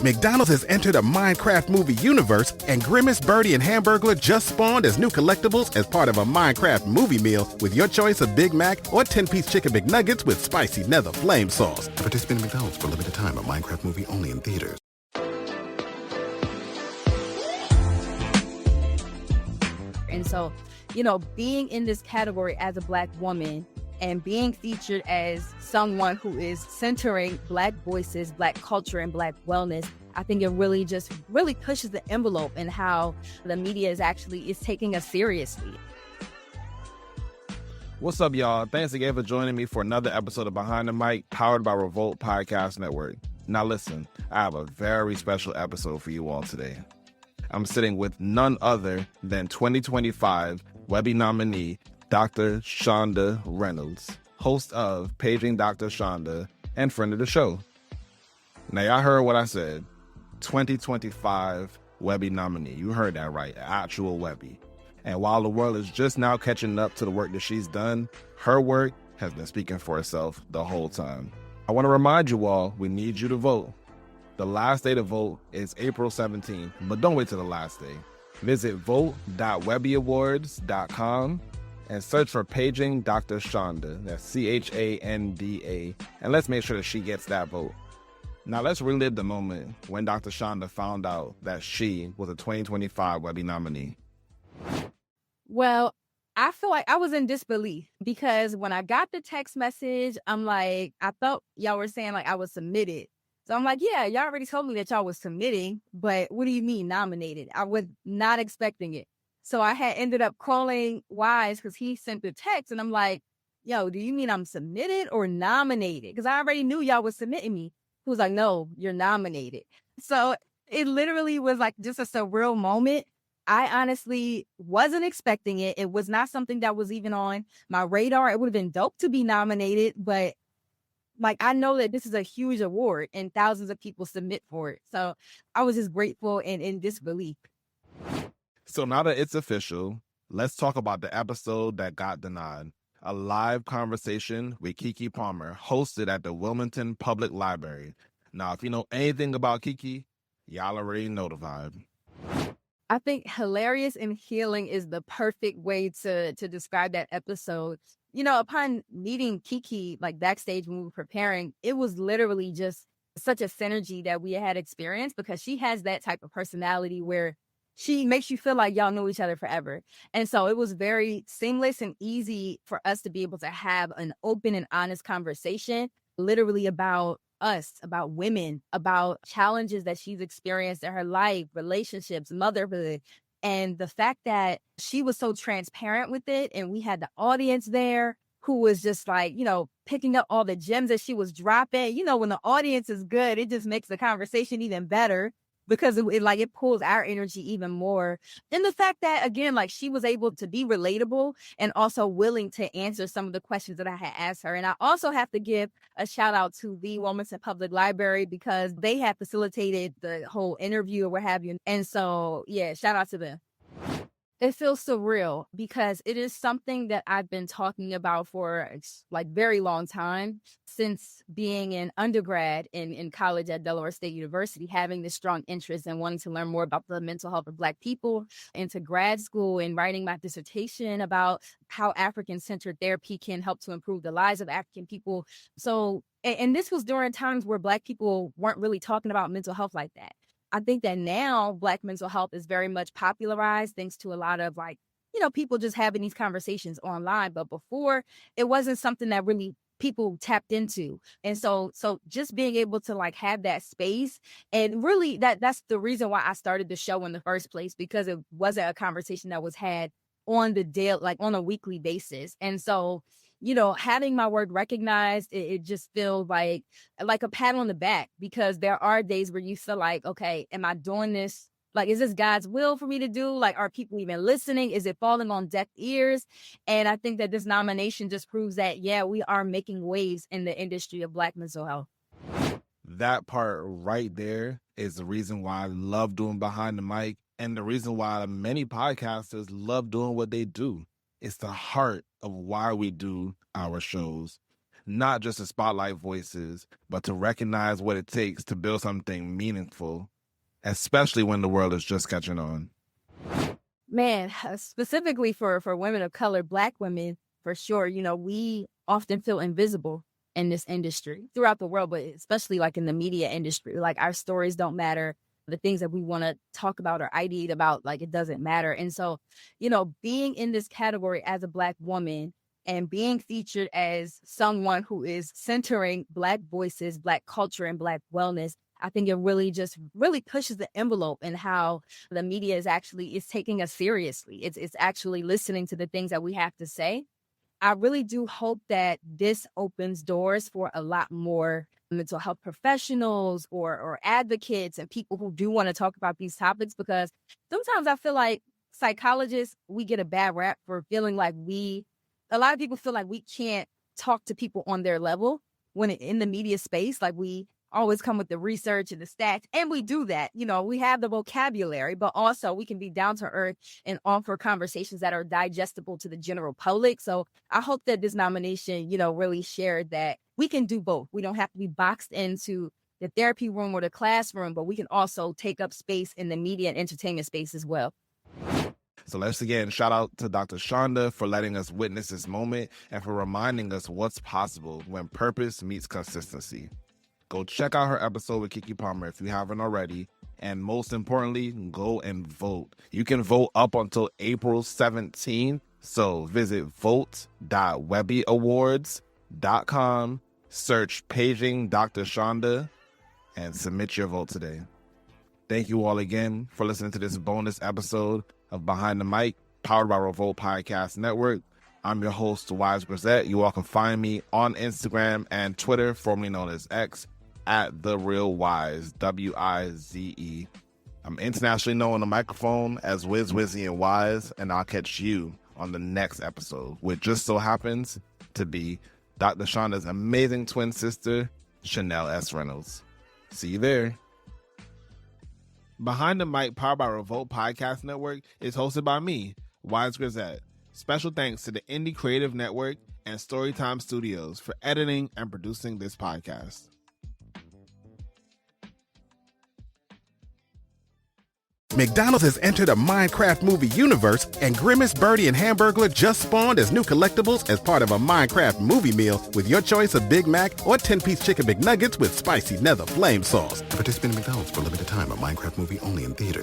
McDonald's has entered a Minecraft movie universe, and Grimace, Birdie, and Hamburglar just spawned as new collectibles as part of a Minecraft movie meal with your choice of Big Mac or 10-piece chicken McNuggets with spicy nether flame sauce. Participate in McDonald's for a limited time. A Minecraft movie only in theaters. And so, being in this category as a Black woman and being featured as someone who is centering Black voices, Black culture, and Black wellness, I think it really pushes the envelope in how the media is taking us seriously. What's up, y'all? Thanks again for joining me for another episode of Behind the Mic, powered by REVOLT Podcast Network. Now listen, I have a very special episode for you all today. I'm sitting with none other than 2025 Webby nominee, Dr. Chanda Reynolds, host of Paging Dr. Chanda and friend of the show. Now, y'all heard what I said. 2025 Webby nominee. You heard that right. Actual Webby. And while the world is just now catching up to the work that she's done, her work has been speaking for itself the whole time. I want to remind you all, we need you to vote. The last day to vote is April 17th, but don't wait till the last day. Visit vote.webbyawards.com and search for Paging Dr. Chanda. That's Chanda. And let's make sure that she gets that vote. Now let's relive the moment when Dr. Chanda found out that she was a 2025 Webby nominee. Well, I feel like I was in disbelief because when I got the text message, I'm like, I thought y'all were saying like I was submitted. So I'm like, yeah, y'all already told me that y'all was submitting, but what do you mean nominated? I was not expecting it. So I had ended up calling Wise because he sent the text and I'm like, yo, do you mean I'm submitted or nominated? Because I already knew y'all was submitting me. He was like, no, you're nominated. So it literally was like just a surreal moment. I honestly wasn't expecting it. It was not something that was even on my radar. It would have been dope to be nominated, but like, I know that this is a huge award and thousands of people submit for it. So I was just grateful and in disbelief. So now that it's official, let's talk about the episode that got denied. A live conversation with Keke Palmer hosted at the Wilmington Public Library. Now, if you know anything about Keke, y'all already know the vibe. I think hilarious and healing is the perfect way to describe that episode. Upon meeting Keke, like backstage when we were preparing, it was literally just such a synergy that we had experienced because she has that type of personality where she makes you feel like y'all know each other forever. And so it was very seamless and easy for us to be able to have an open and honest conversation, literally about us, about women, about challenges that she's experienced in her life, relationships, motherhood. And the fact that she was so transparent with it and we had the audience there who was just like, picking up all the gems that she was dropping. When the audience is good, it just makes the conversation even better because it pulls our energy even more. And the fact that, again, like she was able to be relatable and also willing to answer some of the questions that I had asked her. And I also have to give a shout out to the Wilmington Public Library because they had facilitated the whole interview or what have you. And so, yeah, shout out to them. It feels surreal because it is something that I've been talking about for like very long time, since being an undergrad in college at Delaware State University, having this strong interest and wanting to learn more about the mental health of Black people, into grad school and writing my dissertation about how African-centered therapy can help to improve the lives of African people. So, and this was during times where Black people weren't really talking about mental health like that. I think that now Black mental health is very much popularized thanks to a lot of people just having these conversations online. But before, it wasn't something that really people tapped into. And so just being able to have that space, and really that's the reason why I started the show in the first place, because it wasn't a conversation that was had on the daily, on a weekly basis. And so, having my work recognized, it just feels like a pat on the back, because there are days where you feel like, okay, am I doing this? Is this God's will for me to do? Are people even listening? Is it falling on deaf ears? And I think that this nomination just proves that, yeah, we are making waves in the industry of Black mental health. That part right there is the reason why I love doing Behind the Mic, and the reason why many podcasters love doing what they do. It's the heart of why we do our shows. not just to spotlight voices, but to recognize what it takes to build something meaningful, especially when the world is just catching on. Man, specifically for women of color, Black women, for sure, we often feel invisible in this industry throughout the world, but especially like in the media industry. Like our stories don't matter. The things that we want to talk about or ideate about, like it doesn't matter. And so, being in this category as a Black woman and being featured as someone who is centering Black voices, Black culture, and Black wellness, I think it really pushes the envelope in how the media is taking us seriously. It's actually listening to the things that we have to say. I really do hope that this opens doors for a lot more mental health professionals or advocates and people who do want to talk about these topics, because sometimes I feel like psychologists, we get a bad rap for feeling like a lot of people feel like we can't talk to people on their level when in the media space, like we always come with the research and the stats, and we do that. We have the vocabulary, but also we can be down to earth and offer conversations that are digestible to the general public. So I hope that this nomination, really shared that we can do both. We don't have to be boxed into the therapy room or the classroom, but we can also take up space in the media and entertainment space as well. So let's again shout out to Dr. Chanda for letting us witness this moment and for reminding us what's possible when purpose meets consistency. Go check out her episode with Keke Palmer if you haven't already. And most importantly, go and vote. You can vote up until April 17th. So visit vote.webbyawards.com, search Paging Dr. Chanda, and submit your vote today. Thank you all again for listening to this bonus episode of Behind the Mic, powered by Revolt Podcast Network. I'm your host, Wise Grisette. You all can find me on Instagram and Twitter, formerly known as X, at The Real Wise, Wize. I'm internationally known on the microphone as Wiz, Wizzy, and Wise, and I'll catch you on the next episode, which just so happens to be Dr. Chanda's amazing twin sister, Chanel S. Reynolds. See you there. Behind the Mic, powered by Revolt Podcast Network, is hosted by me, Wise Grisette. Special thanks to the Indie Creative Network and Storytime Studios for editing and producing this podcast. McDonald's has entered a Minecraft movie universe, and Grimace, Birdie, and Hamburglar just spawned as new collectibles as part of a Minecraft movie meal with your choice of Big Mac or 10-piece Chicken McNuggets with spicy nether flame sauce. Participate in McDonald's for a limited time. A Minecraft movie only in theaters.